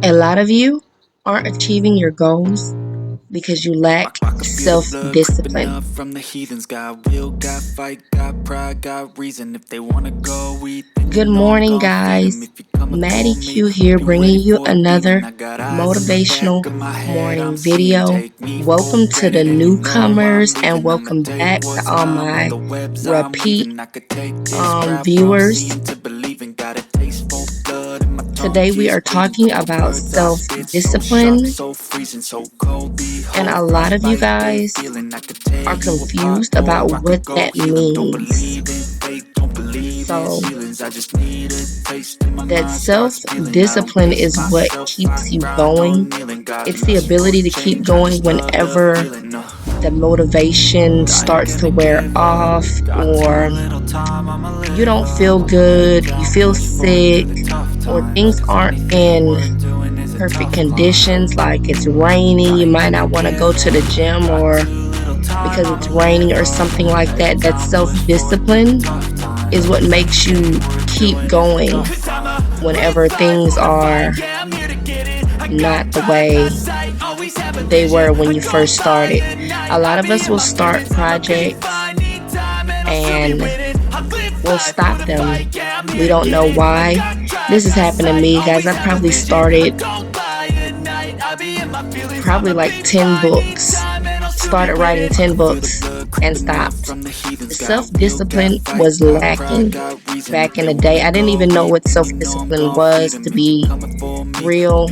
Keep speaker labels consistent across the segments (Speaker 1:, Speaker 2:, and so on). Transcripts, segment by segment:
Speaker 1: A lot of you aren't achieving your goals because you lack
Speaker 2: I can feel the blood creeping
Speaker 1: self-discipline.
Speaker 2: up from the heathens. Got will, got fight, got pride, got reason. If they wanna go eat, then you
Speaker 1: Good
Speaker 2: know I'm
Speaker 1: morning,
Speaker 2: gon' feed them.
Speaker 1: guys.
Speaker 2: If you coming
Speaker 1: Maddie
Speaker 2: for me,
Speaker 1: Q here,
Speaker 2: be ready
Speaker 1: bringing you
Speaker 2: for a demon.
Speaker 1: another
Speaker 2: I got eyes in the back
Speaker 1: motivational
Speaker 2: of my head, I'm
Speaker 1: morning
Speaker 2: seeing.
Speaker 1: video.
Speaker 2: Take me for
Speaker 1: Welcome to the
Speaker 2: granted, and you know I'm
Speaker 1: newcomers and
Speaker 2: leaving. I'ma
Speaker 1: welcome
Speaker 2: take
Speaker 1: back to
Speaker 2: what's
Speaker 1: all
Speaker 2: mine with
Speaker 1: my
Speaker 2: the webs I'm
Speaker 1: repeat
Speaker 2: weaving. I could take this crowd from
Speaker 1: viewers.
Speaker 2: seeing to believing. Got a taste for blood, and my tongue
Speaker 1: Today we
Speaker 2: keeps
Speaker 1: are
Speaker 2: bleeding.
Speaker 1: talking
Speaker 2: From the
Speaker 1: about
Speaker 2: words I spit, so sharp,
Speaker 1: self-discipline,
Speaker 2: so freezing, so cold.
Speaker 1: and
Speaker 2: Behold,
Speaker 1: a lot of you
Speaker 2: frostbite, they
Speaker 1: guys
Speaker 2: feeling. I could tear
Speaker 1: are
Speaker 2: you apart,
Speaker 1: confused
Speaker 2: boy.
Speaker 1: about
Speaker 2: I could
Speaker 1: what
Speaker 2: go
Speaker 1: that
Speaker 2: heal 'em. Don't
Speaker 1: means.
Speaker 2: believe in fate, don't believe in
Speaker 1: So,
Speaker 2: ceilings. I just need a taste in my
Speaker 1: that
Speaker 2: mind starts feeling. I don't
Speaker 1: self-discipline
Speaker 2: pace
Speaker 1: is what
Speaker 2: myself, I
Speaker 1: keeps you
Speaker 2: grind on
Speaker 1: going.
Speaker 2: kneeling. Got
Speaker 1: It's the
Speaker 2: lust for
Speaker 1: ability to keep
Speaker 2: change, I
Speaker 1: going
Speaker 2: just love the
Speaker 1: whenever
Speaker 2: feeling.
Speaker 1: the motivation
Speaker 2: I ain't
Speaker 1: starts to
Speaker 2: gonna
Speaker 1: wear
Speaker 2: give up.
Speaker 1: off,
Speaker 2: Got too
Speaker 1: or
Speaker 2: little time, I'ma
Speaker 1: you
Speaker 2: live
Speaker 1: don't
Speaker 2: up.
Speaker 1: feel
Speaker 2: I'ma lay
Speaker 1: good, you
Speaker 2: down,
Speaker 1: feel
Speaker 2: push forward through
Speaker 1: sick,
Speaker 2: the tough
Speaker 1: or
Speaker 2: times.
Speaker 1: things
Speaker 2: Cause
Speaker 1: aren't
Speaker 2: anything
Speaker 1: in
Speaker 2: worth doing is a
Speaker 1: perfect
Speaker 2: tough climb.
Speaker 1: conditions, like it's raining, you
Speaker 2: I ain't
Speaker 1: might
Speaker 2: gonna
Speaker 1: not want to go
Speaker 2: give
Speaker 1: to the
Speaker 2: up.
Speaker 1: gym,
Speaker 2: Got
Speaker 1: or
Speaker 2: too little time,
Speaker 1: because
Speaker 2: I'ma
Speaker 1: it's raining
Speaker 2: live
Speaker 1: or
Speaker 2: up.
Speaker 1: something like
Speaker 2: Lay
Speaker 1: that. That
Speaker 2: down, push forward through the
Speaker 1: self-discipline
Speaker 2: tough times.
Speaker 1: is what
Speaker 2: Cause
Speaker 1: makes
Speaker 2: anything
Speaker 1: you
Speaker 2: worth
Speaker 1: keep
Speaker 2: doing is a
Speaker 1: going
Speaker 2: tough climb.
Speaker 1: whenever things are not the way they were when you first started. A lot of us will start projects and we'll stop them. We don't know why. This has happened to me, guys. I probably started like 10 books, started writing 10 books and stopped. The self-discipline was lacking back in the day. I didn't even know what self-discipline was, to be real.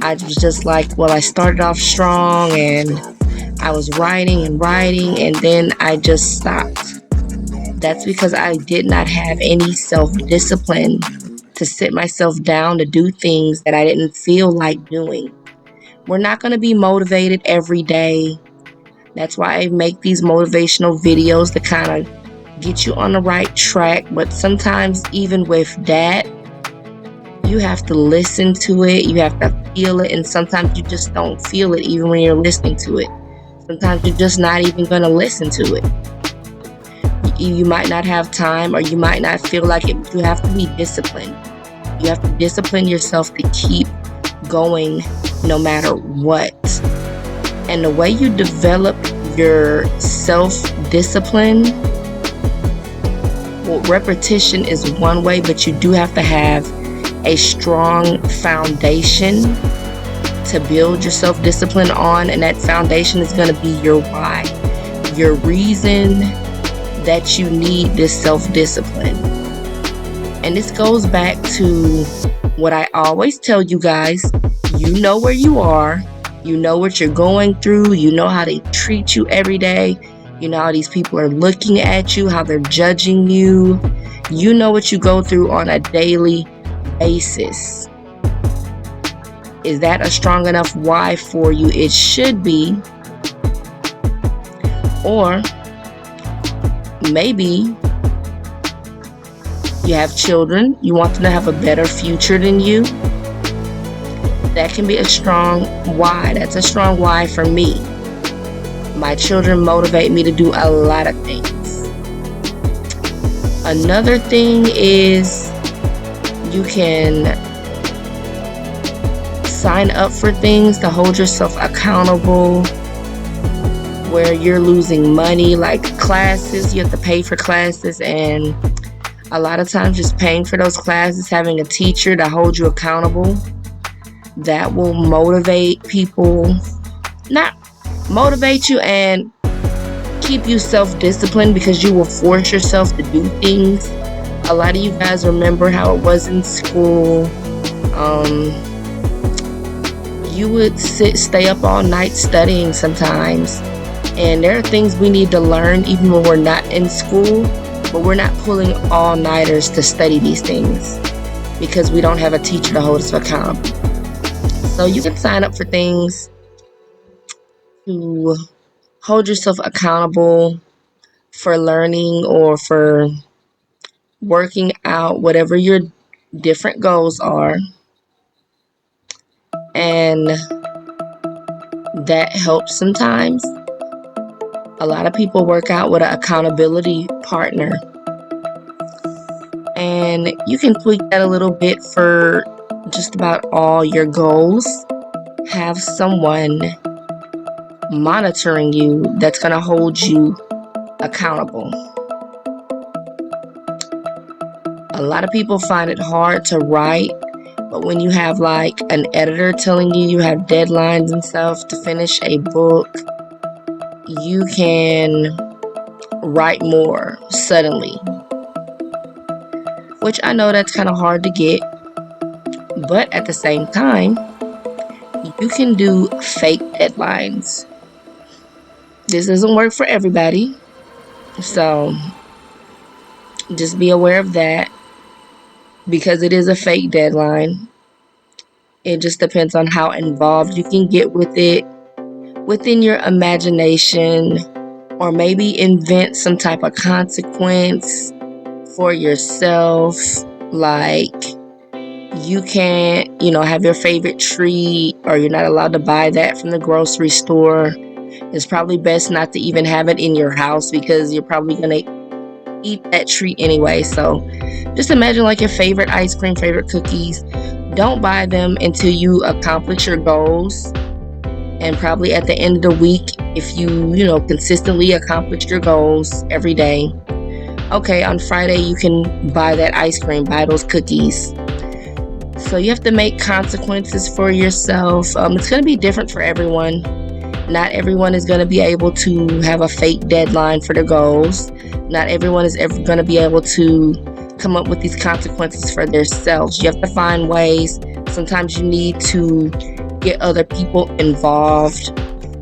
Speaker 1: I was just like, well, I started off strong and I was writing and writing, and then I just stopped. That's because I did not have any self-discipline to sit myself down to do things that I didn't feel like doing. We're not going to be motivated every day. That's why I make these motivational videos to kind of get you on the right track. But sometimes, even with that, you have to listen to it, you have to feel it, and sometimes you just don't feel it even when you're listening to it. Sometimes you're just not even going to listen to it. You might not have time, or you might not feel like it, but you have to be disciplined. You have to discipline yourself to keep going no matter what. And the way you develop your self-discipline, well, repetition is one way, but you do have to have a strong foundation to build your self-discipline on, and that foundation is going to be your why, your reason that you need this self-discipline. And this goes back to what I always tell you guys. You know where you are, you know what you're going through, you know how they treat you every day, you know how these people are looking at you, how they're judging you. You know what you go through on a daily basis. Is that a strong enough why for you? It should be. Or maybe you have children, you want them to have a better future than you. That can be a strong why. That's a strong why for me. My children motivate me to do a lot of things. Another thing is you can sign up for things to hold yourself accountable where you're losing money, like classes. You have to pay for classes, and a lot of times just paying for those classes, having a teacher to hold you accountable, that will motivate people, not motivate you and keep you self-disciplined, because you will force yourself to do things. A lot of you guys remember how it was in school. You would stay up all night studying sometimes, and there are things we need to learn even when we're not in school, but we're not pulling all-nighters to study these things because we don't have a teacher to hold us accountable. So you can sign up for things to hold yourself accountable for learning or for working out, whatever your different goals are. And that helps sometimes. A lot of people work out with an accountability partner. And you can tweak that a little bit for just about all your goals, have someone monitoring you that's going to hold you accountable. A lot of people find it hard to write, but when you have like an editor telling you have deadlines and stuff to finish a book, you can write more suddenly, which I know that's kind of hard to get, but at the same time, you can do fake deadlines. This doesn't work for everybody, so just be aware of that, because it is a fake deadline. It just depends on how involved you can get with it within your imagination, or maybe invent some type of consequence for yourself. Like, you can't, have your favorite treat, or you're not allowed to buy that from the grocery store. It's probably best not to even have it in your house, because you're probably going to eat that treat anyway. So just imagine like your favorite ice cream, favorite cookies. Don't buy them until you accomplish your goals. And probably at the end of the week, if you consistently accomplish your goals every day, okay, on Friday you can buy that ice cream, buy those cookies. So you have to make consequences for yourself. It's going to be different for everyone. Not everyone is going to be able to have a fake deadline for their goals. Not everyone is ever going to be able to come up with these consequences for themselves. You have to find ways. Sometimes you need to get other people involved,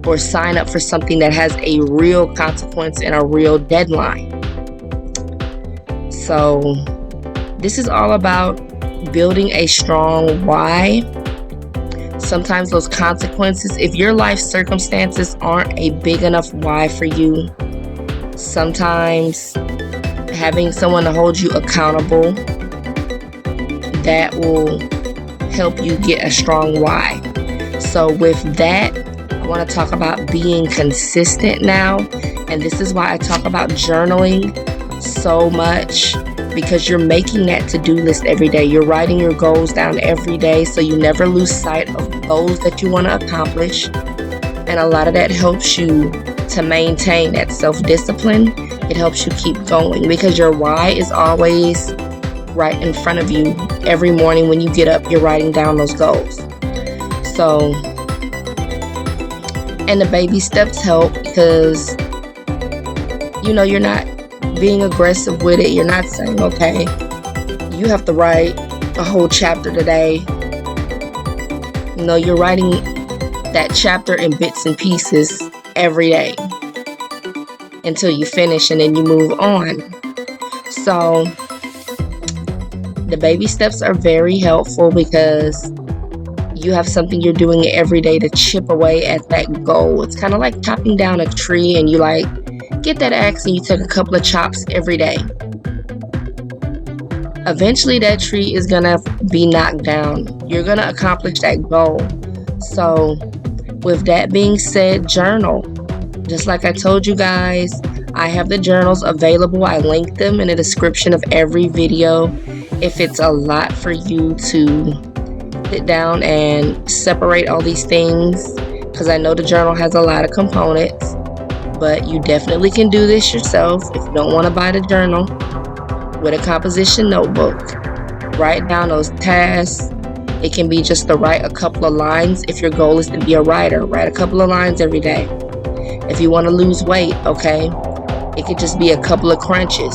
Speaker 1: or sign up for something that has a real consequence and a real deadline. So this is all about building a strong why. Sometimes those consequences, if your life circumstances aren't a big enough why for you, sometimes having someone to hold you accountable, that will help you get a strong why. So with that, I want to talk about being consistent now. And this is why I talk about journaling so much, because you're making that to-do list every day. You're writing your goals down every day, so you never lose sight of goals that you want to accomplish. And a lot of that helps you to maintain that self-discipline. It helps you keep going, because your why is always right in front of you. Every morning when you get up, you're writing down those goals. So, and the baby steps help, because you're not being aggressive with it. You're not saying, okay, you have to write a whole chapter today. You're writing that chapter in bits and pieces every day until you finish, and then you move on. So the baby steps are very helpful, because you have something you're doing every day to chip away at that goal. It's kind of like chopping down a tree, and you get that axe and you take a couple of chops every day. Eventually that tree is gonna be knocked down. You're gonna accomplish that goal. So with that being said, journal. Just like I told you guys, I have the journals available. I link them in the description of every video. If it's a lot for you to sit down and separate all these things, because I know the journal has a lot of components, but you definitely can do this yourself. If you don't want to buy the journal, with a composition notebook, write down those tasks. It can be just to write a couple of lines. If your goal is to be a writer, write a couple of lines every day. If you want to lose weight, okay, it could just be a couple of crunches.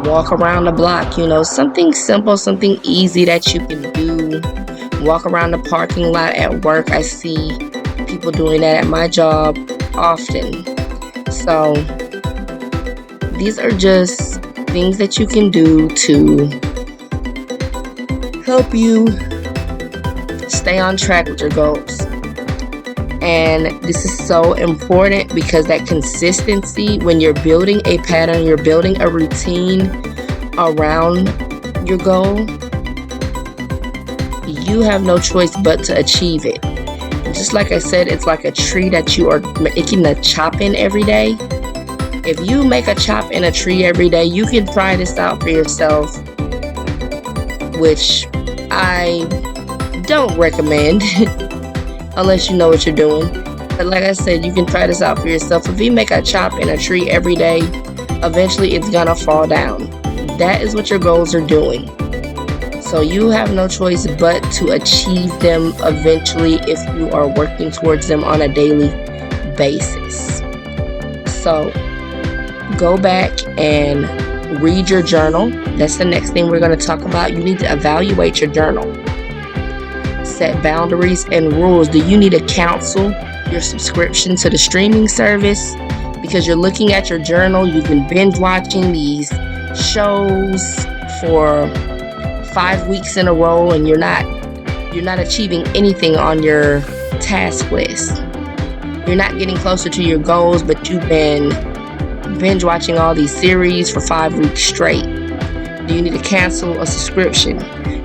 Speaker 1: Walk around the block, something simple, something easy that you can do. Walk around the parking lot at work. I see people doing that at my job often. So these are just things that you can do to help you stay on track with your goals. And this is so important, because that consistency, when you're building a pattern, you're building a routine around your goal, you have no choice but to achieve it. Just like I said, it's like a tree that you are making a chop in every day. If you make a chop in a tree every day, you can try this out for yourself, which I don't recommend unless you know what you're doing. But like I said, you can try this out for yourself. If you make a chop in a tree every day, eventually it's gonna fall down. That is what your goals are doing. So you have no choice but to achieve them eventually if you are working towards them on a daily basis. So go back and read your journal. That's the next thing we're going to talk about. You need to evaluate your journal. Set boundaries and rules. Do you need to cancel your subscription to the streaming service? Because you're looking at your journal, you've been binge watching these shows for 5 weeks in a row and you're not achieving anything on your task list. You're not getting closer to your goals, but you've been binge watching all these series for 5 weeks straight. Do you need to cancel a subscription?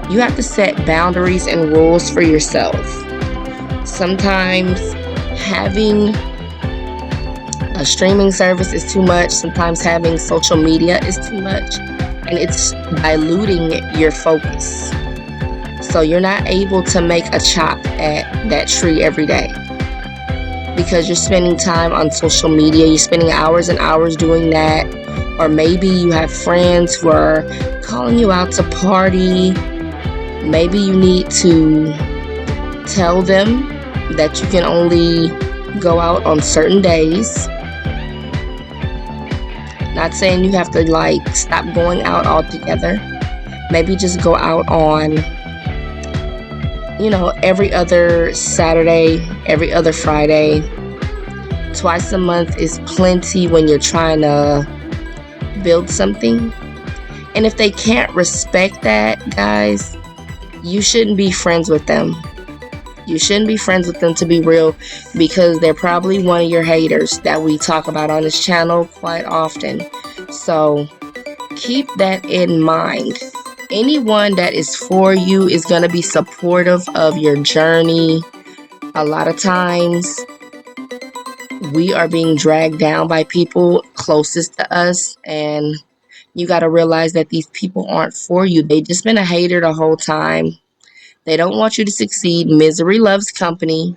Speaker 1: You have to set boundaries and rules for yourself. Sometimes having a streaming service is too much. Sometimes having social media is too much, and it's diluting your focus. So you're not able to make a chop at that tree every day because you're spending time on social media. You're spending hours and hours doing that. Or maybe you have friends who are calling you out to party. Maybe you need to tell them that you can only go out on certain days. Not saying you have to stop going out altogether. Maybe just go out on, every other Saturday, every other Friday. Twice a month is plenty when you're trying to build something. And if they can't respect that, guys, you shouldn't be friends with them. You shouldn't be friends with them, to be real, because they're probably one of your haters that we talk about on this channel quite often. So keep that in mind. Anyone that is for you is going to be supportive of your journey. A lot of times we are being dragged down by people closest to us, and you got to realize that these people aren't for you. They just been a hater the whole time. They don't want you to succeed. Misery loves company.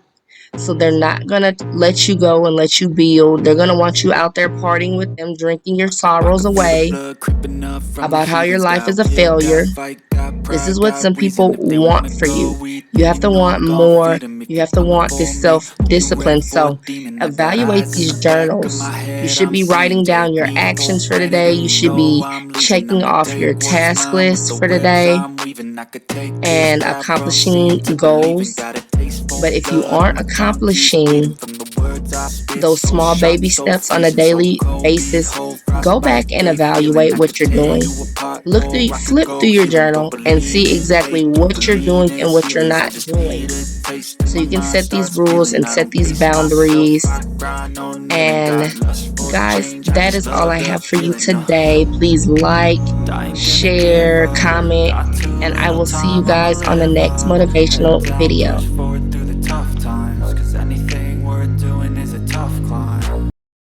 Speaker 1: So they're not going to let you go and let you build. They're going to want you out there partying with them, drinking your sorrows away about how your life is a failure. This is what some people want for you. You have to want more. You have to want this self-discipline. So evaluate these journals. You should be writing down your actions for the day. You should be checking off your task list for the day and accomplishing goals. But if you aren't accomplishing those small baby steps on a daily basis, go back and evaluate what you're doing. Flip through your journal and see exactly what you're doing and what you're not doing. So you can set these rules and set these boundaries. And guys, that is all I have for you today. Please like, share, comment, and I will see you guys on the next motivational video.